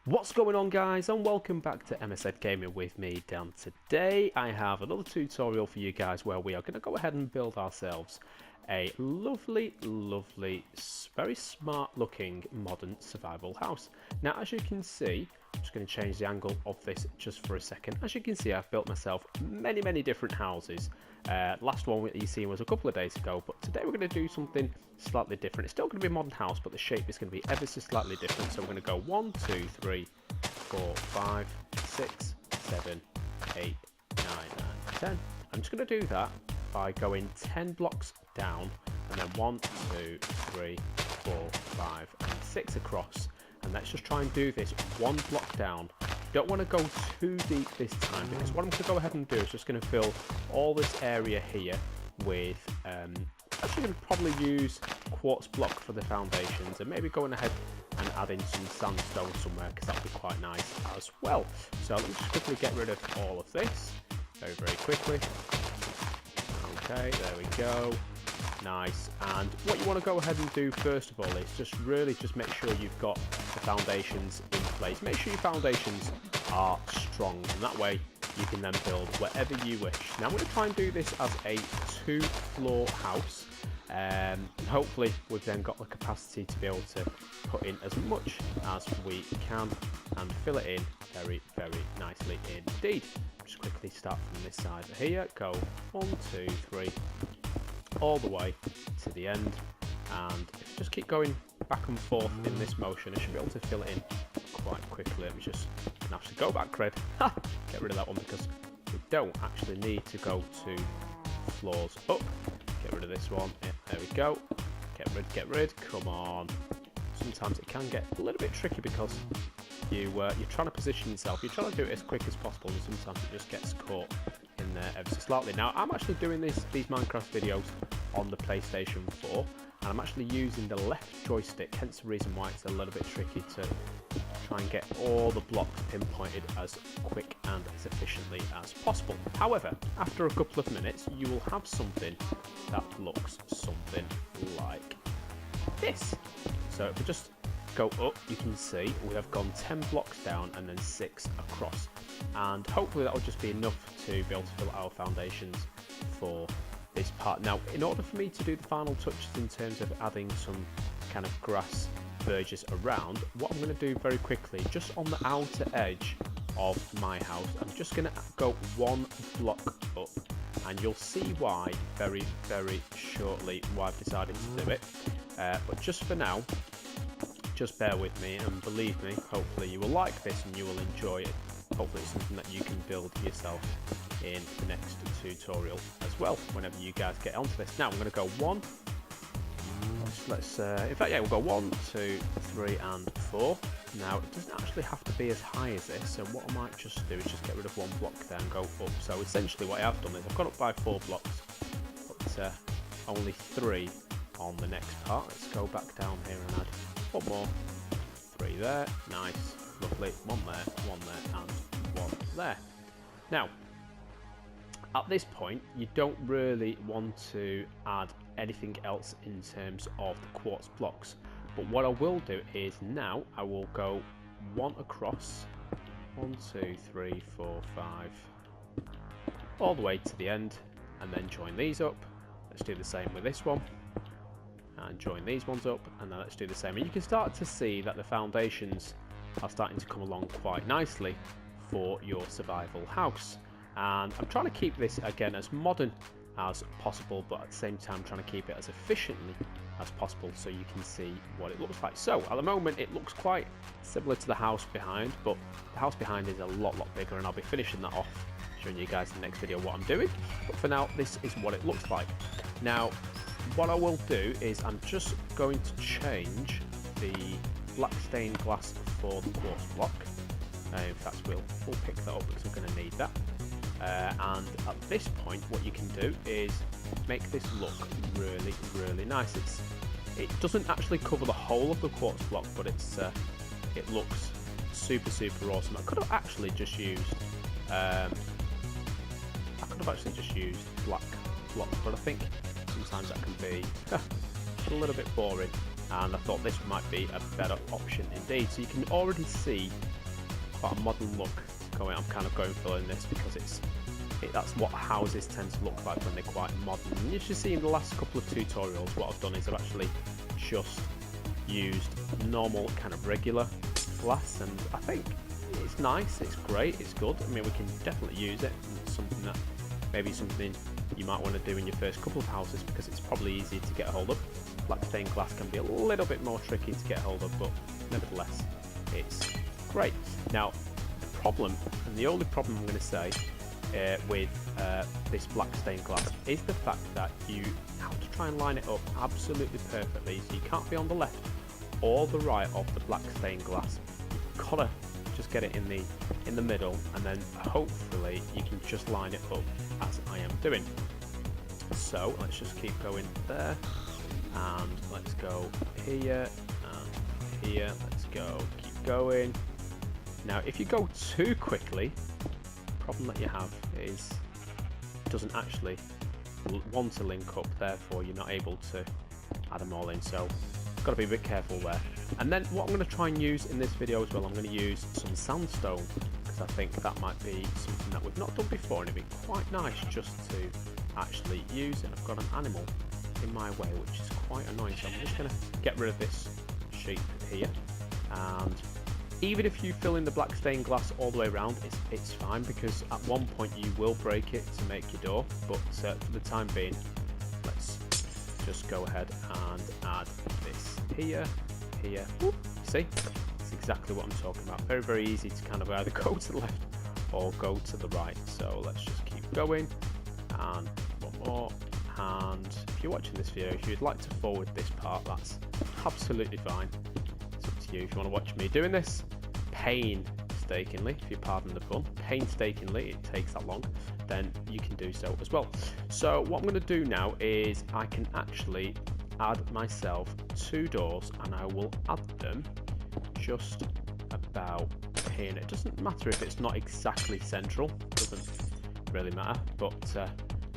What's going on, guys, and welcome back to mszgaming with me, Dan. Today I have another tutorial for you guys where we are going to go ahead and build ourselves a lovely, very smart looking modern survival house. Now, as you can see, I'm just going to change the angle of this just for a second. As you can see, I've built myself many different houses. Last one that you seen was a couple of days ago, but today we're going to do something slightly different. It's still going to be a modern house, but the shape is going to be ever so slightly different. So we're going to go 1, 2, 3, 4, 5, 6, 7, 8, 9, 10. I'm just going to do that by going 10 blocks down, and then 1, 2, 3, 4, 5, and 6 across. And let's just try and do this one block down. Don't want to go too deep this time, because what I'm going to go ahead and do is just going to fill all this area here with actually going to probably use quartz block for the foundations, and maybe going ahead and adding some sandstone somewhere, because that would be quite nice as well. So let me just quickly get rid of all of this very quickly. Okay, there we go. Nice. And what you want to go ahead and do first of all is just make sure you've got the foundations in place. Make sure your foundations are strong, and that way you can then build wherever you wish. Now I'm going to try and do this as a 2-floor house, and hopefully we've then got the capacity to be able to put in as much as we can and fill it in very nicely indeed. Just quickly start from this side here, go 1, 2, 3 all the way to the end, and if you just keep going back and forth in this motion, I should be able to fill it in quite quickly. Let me just actually go back, Cred. Get rid of that one, because we don't actually need to go 2 floors up. Get rid of this one. Yeah, there we go. Get rid. Come on. Sometimes it can get a little bit tricky because you're trying to position yourself. You're trying to do it as quick as possible, and sometimes it just gets caught in there ever so slightly. Now, I'm actually doing these Minecraft videos on the PlayStation 4, and I'm actually using the left joystick, hence the reason why it's a little bit tricky to try and get all the blocks pinpointed as quick and as efficiently as possible. However, after a couple of minutes, you will have something that looks something like this. So if we just go up, you can see we have gone 10 blocks down and then 6 across, and hopefully that will just be enough to be able to fill our foundations for this part. Now, in order for me to do the final touches in terms of adding some kind of grass verges around, what I'm going to do very quickly, just on the outer edge of my house, I'm just going to go 1 block up, and you'll see why very shortly why I've decided to do it. But just for now, just bear with me, and believe me, hopefully you will like this and you will enjoy it. Hopefully it's something that you can build yourself in the next tutorial as well, whenever you guys get onto this. Now I'm going to go 1. In fact, yeah, we'll go 1, 2, 3, and 4. Now it doesn't actually have to be as high as this, so what I might just do is just get rid of 1 block there and go up. So essentially what I have done is I've gone up by 4 blocks, but only 3 on the next part. Let's go back down here and add 1 more. 3 there. Nice. Lovely. 1 there, 1 there, and 1 there. Now, at this point, you don't really want to add anything else in terms of the quartz blocks. But what I will do is now I will go 1 across. 1, 2, 3, 4, 5. All the way to the end, and then join these up. Let's do the same with this one. And join these ones up, and then let's do the same. And you can start to see that the foundations are starting to come along quite nicely for your survival house. And I'm trying to keep this again as modern as possible, but at the same time trying to keep it as efficiently as possible so you can see what it looks like. So at the moment it looks quite similar to the house behind, but the house behind is a lot bigger, and I'll be finishing that off, showing you guys in the next video what I'm doing. But for now, this is what it looks like. Now, what I will do is I'm just going to change the black stained glass for the quartz block. In fact, we'll pick that up because we're going to need that. And at this point, what you can do is make this look really nice. It doesn't actually cover the whole of the quartz block, but it looks super awesome. I could have actually just used black block, but I think sometimes that can be a little bit boring, and I thought this might be a better option indeed. So you can already see quite a modern look going. I'm kind of going for in this because that's what houses tend to look like when they're quite modern. And you should see in the last couple of tutorials what I've done is I've actually just used normal kind of regular glass, and I think it's nice, it's great, it's good. I mean, we can definitely use it. It's something that maybe something you might want to do in your first couple of houses because it's probably easier to get hold of. Black stained glass can be a little bit more tricky to get hold of, but nevertheless, it's great. Now, the problem, and the only problem I'm going to say with this black stained glass is the fact that you have to try and line it up absolutely perfectly, so you can't be on the left or the right of the black stained glass. You've got to just get it in the middle, and then hopefully you can just line it up as I am doing. So let's just keep going there, and let's go here and here. Let's go, keep going. Now if you go too quickly, the problem that you have is it doesn't actually want to link up, therefore you're not able to add them all in, so got to be a bit careful there. And then what I'm going to try and use in this video as well, I'm going to use some sandstone, because I think that might be something that we've not done before, and it'd be quite nice just to actually use it. I've got an animal in my way which is quite annoying, so I'm just going to get rid of this sheep here. And even if you fill in the black stained glass all the way around, it's fine, because at one point you will break it to make your door, but for the time being, let's just go ahead and add this here, here. Whoop, see, it's exactly what I'm talking about. Very, very easy to kind of either go to the left or go to the right. So let's just keep going, and one more. And if you're watching this video, if you'd like to forward this part, that's absolutely fine. It's up to you. If you want to watch me doing this painstakingly, if you pardon the pun, painstakingly, it takes that long, then you can do so as well. So what I'm going to do now is I can actually add myself 2 doors, and I will add them just about here. And it doesn't matter if it's not exactly central, doesn't really matter, but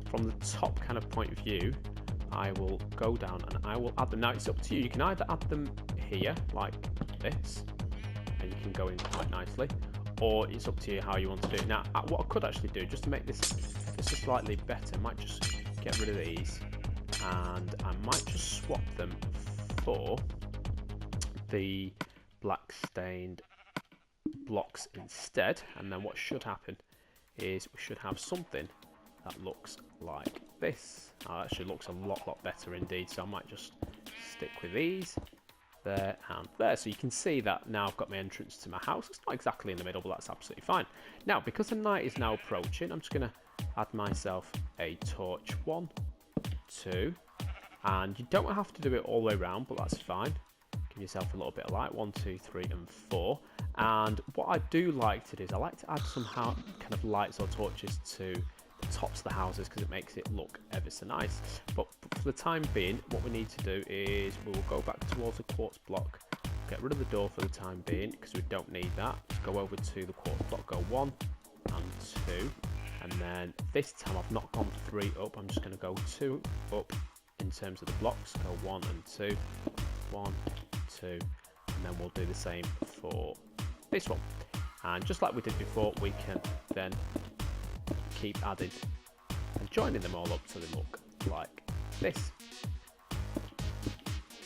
from the top kind of point of view, I will go down and I will add them. Now it's up to you. You can either add them here like this, and you can go in quite nicely, or it's up to you how you want to do it. Now what I could actually do, just to make this just slightly better, I might just get rid of these, and I might just swap them for the black stained blocks instead. And then what should happen is we should have something that looks like this. Actually looks a lot better indeed, so I might just stick with these there and there. So you can see that now I've got my entrance to my house. It's not exactly in the middle, but that's absolutely fine. Now, because the night is now approaching, I'm just going to add myself a torch. 1, 2, and you don't have to do it all the way around, but that's fine. Give yourself a little bit of light. 1, 2, 3 and 4. And what I do like to do is I like to add some kind of lights or torches to the tops of the houses, because it makes it look ever so nice. But for the time being, what we need to do is we will go back towards the quartz block, get rid of the door for the time being because we don't need that. Go over to the quartz block, go 1 and 2, and then this time I've not gone 3 up, I'm just going to go 2 up in terms of the blocks. Go 1 and 2, 1, 2, and then we'll do the same for this one. And just like we did before, we can then keep adding and joining them all up so they look like this.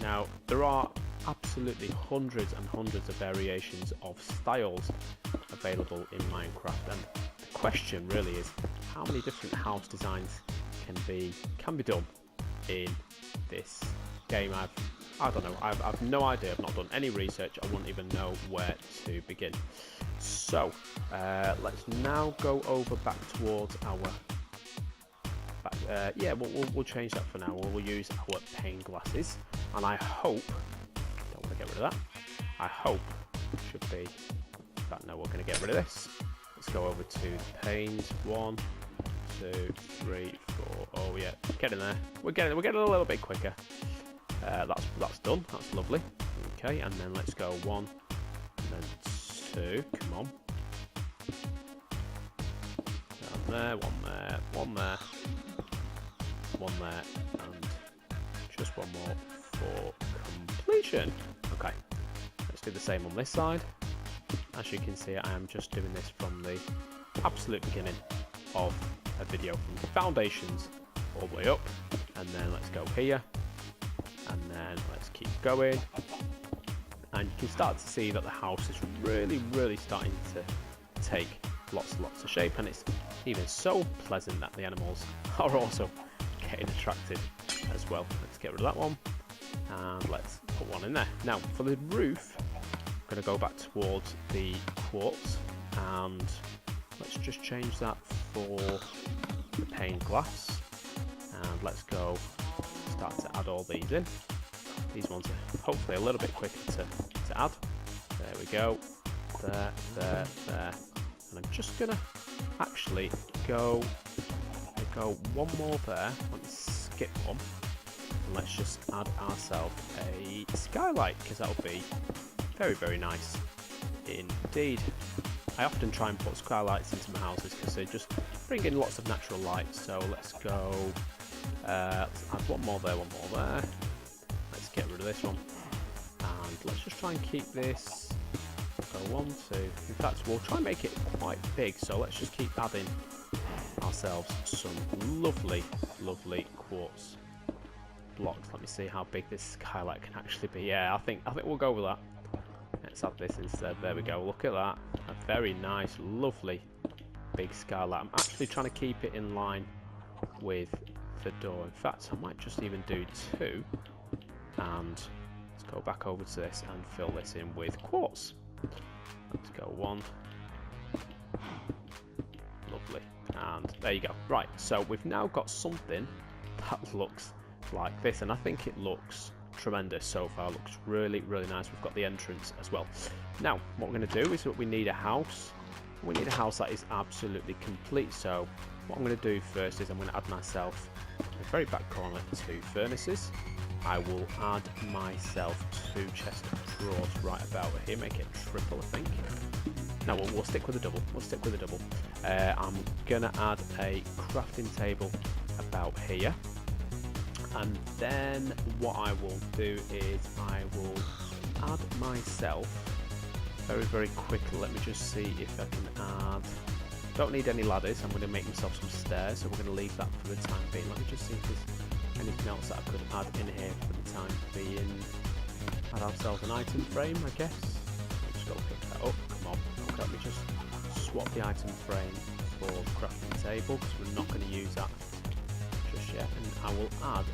Now there are absolutely hundreds and hundreds of variations of styles available in Minecraft, and the question really is how many different house designs can be done in this game. I don't know, I've no idea. I've not done any research. I wouldn't even know where to begin. So let's now go over back towards our yeah, we'll change that for now. We'll use our pane glasses, and I hope, don't want to get rid of that, I hope should be that. No, we're going to get rid of this. Let's go over to the panes. 1, 2, 3, 4. Oh yeah, get in there. We're getting a little bit quicker. That's done. That's lovely. Okay, and then let's go 1 and then 2. Come on. Down there, 1 there, 1 there, 1 there, and just 1 more for completion. Okay, let's do the same on this side. As you can see, I am just doing this from the absolute beginning of a video, from the foundations all the way up, and then let's go here, and then let's keep going, and you can start to see that the house is really starting to take lots and lots of shape, and it's even so pleasant that the animals are also getting attracted as well. Let's get rid of that one, and let's put one in there. Now for the roof, I'm going to go back towards the quartz, and let's just change that for the pane glass, and let's go start to add all these in. These ones are hopefully a little bit quicker to add. There we go, there, and I'm just gonna actually go one more there. Let me skip one, and let's just add ourselves a skylight, because that'll be very nice indeed. I often try and put skylights into my houses because they just bring in lots of natural light. So let's go, let's add one more there, let's get rid of this one, and let's just try and keep this, go 1, 2, in fact we'll try and make it quite big, so let's just keep adding ourselves some lovely quartz blocks. Let me see how big this skylight can actually be. Yeah, I think we'll go with that. Let's add this instead. There we go, look at that, a very nice lovely big skylight. I'm actually trying to keep it in line with the door. In fact, I might just even do 2, and let's go back over to this and fill this in with quartz. Let's go 1, lovely, and there you go. Right, so we've now got something that looks like this, and I think it looks tremendous so far. It looks really nice. We've got the entrance as well. Now what we're going to do is that we need a house. We need a house that is absolutely complete. So what I'm going to do first is I'm going to add myself in the very back corner 2 furnaces. I will add myself 2 chest of drawers right about here, make it triple, I think. No, we'll stick with a double. I'm gonna add a crafting table about here, and then what I will do is I will add myself very quickly. Let me just see if I can add. Don't need any ladders. I'm going to make myself some stairs, so we're going to leave that for the time being. Let me just see if there's anything else that I could add in here for the time being. Add ourselves an item frame, I guess. Let's go pick that up. Come on. Okay, let me just swap the item frame for the crafting table, because we're not going to use that just yet. And I will add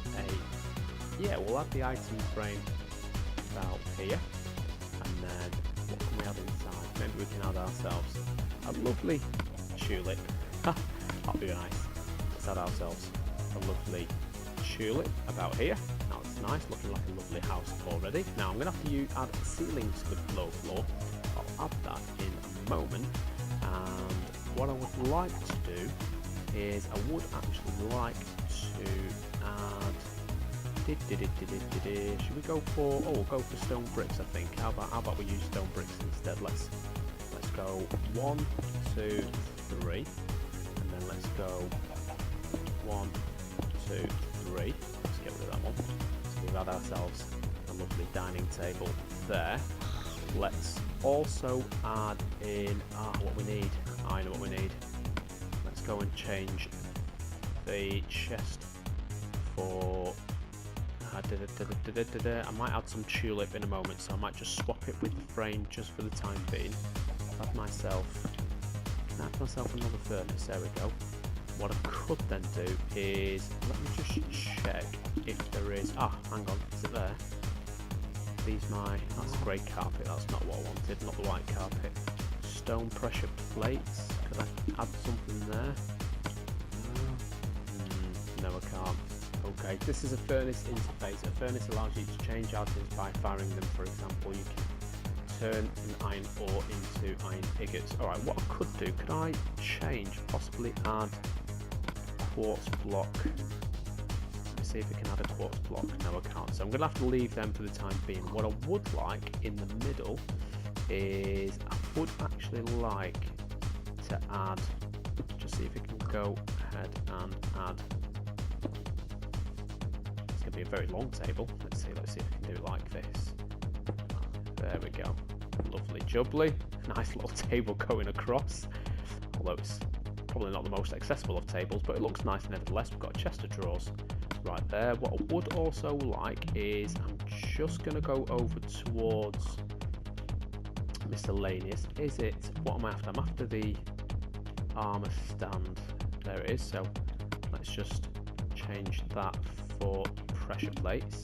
we'll add the item frame about here, and then what can we add inside? Maybe we can add ourselves a lovely tulip. That'll be nice. Let's add ourselves a lovely tulip about here. Now it's nice, looking like a lovely house already. Now I'm going to have to add ceilings to the low floor. I'll add that in a moment. And what I would like to do is I would actually like to add. Should we go for? Oh, we'll go for stone bricks. I think. How about we use stone bricks instead? Let's go 1, 2, 3, and then let's go 1, 2, 3. Let's get rid of that one. So we've had ourselves a lovely dining table there. Let's also add in what we need. I know what we need. Let's go and change the chest for. I might add some tulip in a moment, so I might just swap it with the frame just for the time being. Add myself another furnace. There we go. What I could then do is let me just check if there is. Hang on, is it there? That's grey carpet. That's not what I wanted. Not the white carpet. Stone pressure plates. Could I add something there? No, I can't. Okay, this is a furnace interface. A furnace allows you to change items by firing them. For example, you can turn an iron ore into iron ingots. Alright, what I could do, could I possibly add quartz block? Let me see if we can add a quartz block. No, I can't. So I'm going to have to leave them for the time being. What I would like in the middle is I would actually like to add, just see if we can go ahead and add. It's going to be a very long table. Let's see if we can do it like this. There we go. Lovely jubbly. Nice little table going across. Although it's probably not the most accessible of tables, but it looks nice nevertheless. We've got a chest of drawers right there. What I would also like is, I'm just going to go over towards miscellaneous. Is it, what am I after? I'm after the armor stand. There it is. So let's just change that for pressure plates.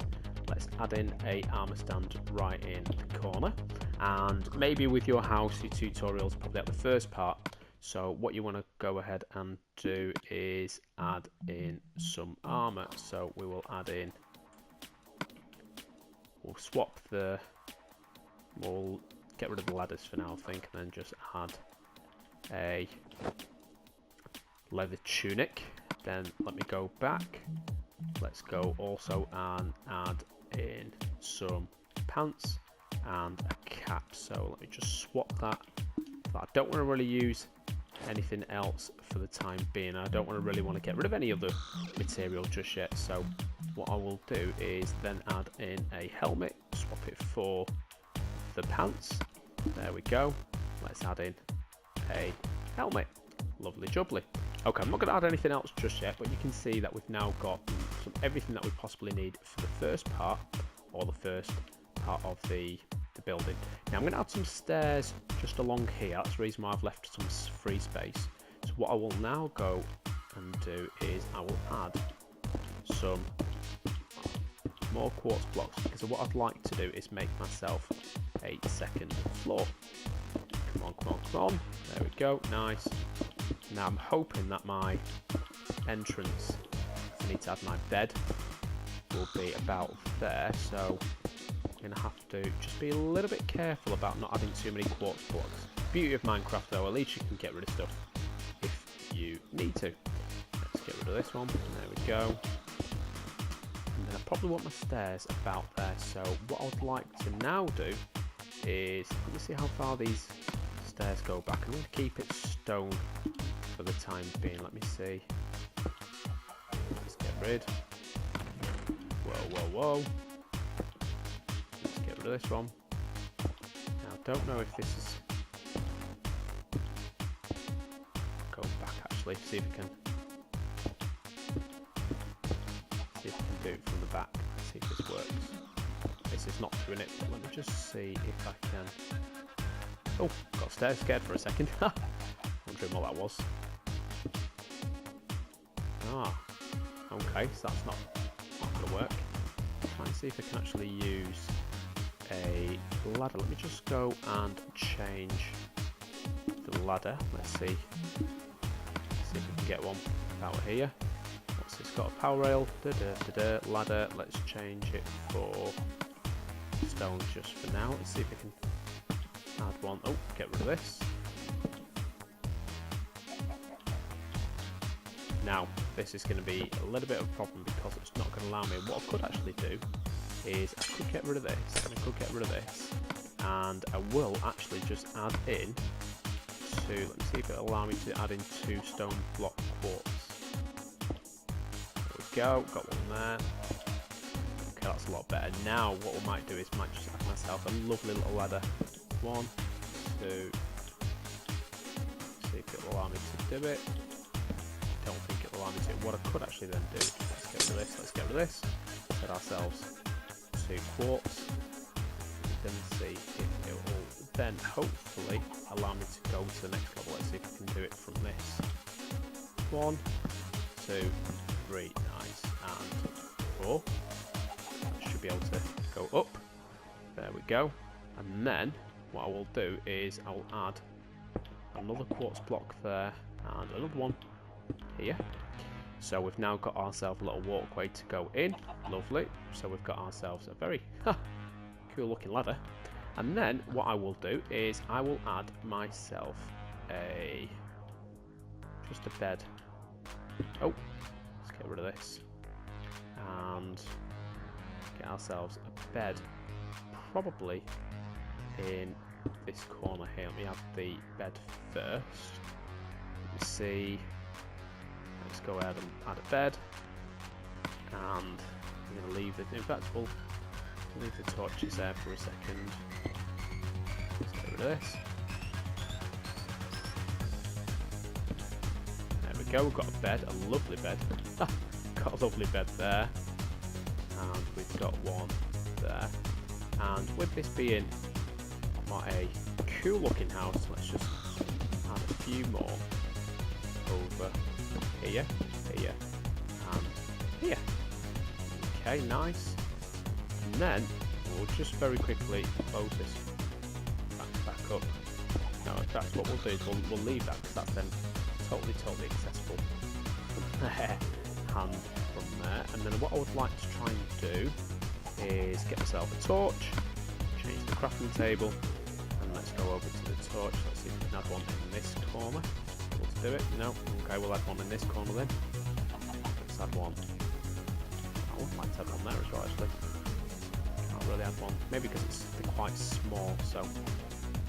Let's add in a armor stand right in the corner. And maybe with your house, your tutorial's probably at the first part. So what you want to go ahead and do is add in some armor. So we will add in, we'll swap the, we'll get rid of the ladders for now, I think, and then just add a leather tunic. Then let me go back. Let's go also and add in some pants and a cap. So let me just swap that. I don't want to really use anything else for the time being. I don't really want to get rid of any other material just yet. So what I will do is then add in a helmet, swap it for the pants. There we go. Let's add in a helmet. Lovely jubbly. Okay, I'm not going to add anything else just yet, but you can see that we've now got everything that we possibly need for the first part, or the first part of the building. Now I'm going to add some stairs just along here. That's the reason why I've left some free space. So what I will now go and do is I will add some more quartz blocks, because what I'd like to do is make myself a second floor. Come on, come on, come on. There we go. Nice. Now I'm hoping that my entrance, I need to add my bed, will be about there. So I'm going to have to just be a little bit careful about not adding too many quartz blocks. Beauty of Minecraft though, at least you can get rid of stuff if you need to. Let's get rid of this one. There we go. And then I probably want my stairs about there. So what I would like to now do is, let me see how far these stairs go back. I'm going to keep it stone for the time being. Let me see. Let's get rid. Whoa, whoa, whoa. Let's get rid of this one. Now, I don't know if this is... Go back actually, see if we can... See if we can do it from the back. See if this works. This is not doing it, but let me just see if I can... Oh, got scared for a second. Wondering what that was. Ah, okay, so that's not going to work. Try and see if I can actually use a ladder. Let me just go and change the ladder. Let's see if we can get one out here. What's this got? A power rail. Ladder. Let's change it for stone just for now. Let's see if we can add one. Oh, get rid of this. Now, this is going to be a little bit of a problem because it's not going to allow me. What I could actually do is I could get rid of this, and I could get rid of this, and I will actually just add in two. Let me see if it'll allow me to add in 2 stone block quartz. There we go, got one there. Okay, that's a lot better. Now, what we might do is might just add myself a lovely little ladder. 1, 2. See if it'll allow me to do it. Don't think it'll allow me to. What I could actually then do, let's get rid of this, let's get rid of this, get ourselves 2 quartz, then see if it will then hopefully allow me to go to the next level. Let's see if we can do it from this. 1, 2, 3, nice, and 4. I should be able to go up. There we go. And then what I will do is I'll add another quartz block there and another one here. So we've now got ourselves a little walkway to go in. Lovely. So we've got ourselves a very cool looking ladder. And then what I will do is I will add myself just a bed. Oh, let's get rid of this and get ourselves a bed, probably in this corner here. Let me add the bed first. Let me see. Let's go ahead and add a bed, and I'm going to leave it. In fact, we'll leave the torches there for a second. Let's this. There we go, we've got a bed, a lovely bed. Got a lovely bed there. And we've got one there. And with this being quite a cool looking house, let's just add a few more over here, here, and here. Okay, nice. And then we'll just very quickly close this back up. Now, that's what we'll do is we'll leave that because that's then totally accessible from there and from there. And then what I would like to try and do is get myself a torch, change the crafting table, and let's go over to the torch. Let's see if we can add one in this corner. Let's do it. No, okay, we'll add one in this corner then. Let's add one. I would like to add one there as well, actually. Can't really add one, maybe because they're quite small, so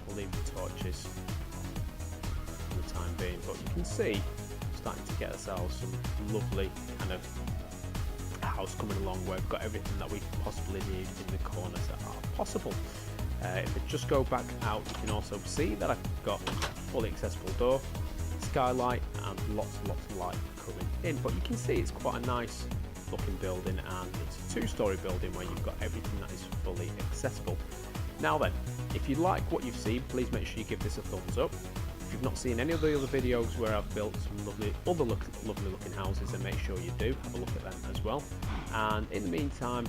we'll leave the torches for the time being. But you can see, starting to get ourselves some lovely kind of house coming along where we've got everything that we possibly need in the corners that are possible. If I just go back out, you can also see that I've got a fully accessible door, skylight, and lots of light coming in. But you can see it's quite a nice looking building, and it's a 2-story building where you've got everything that is fully accessible. Now then, if you like what you've seen, please make sure you give this a thumbs up. If you've not seen any of the other videos where I've built some lovely looking houses, then make sure you do have a look at them as well. And in the meantime,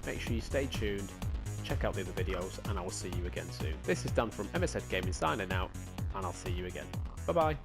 make sure you stay tuned, check out the other videos, and I will see you again soon. This is Dan from mszgaming signing out, and I'll see you again. Bye bye.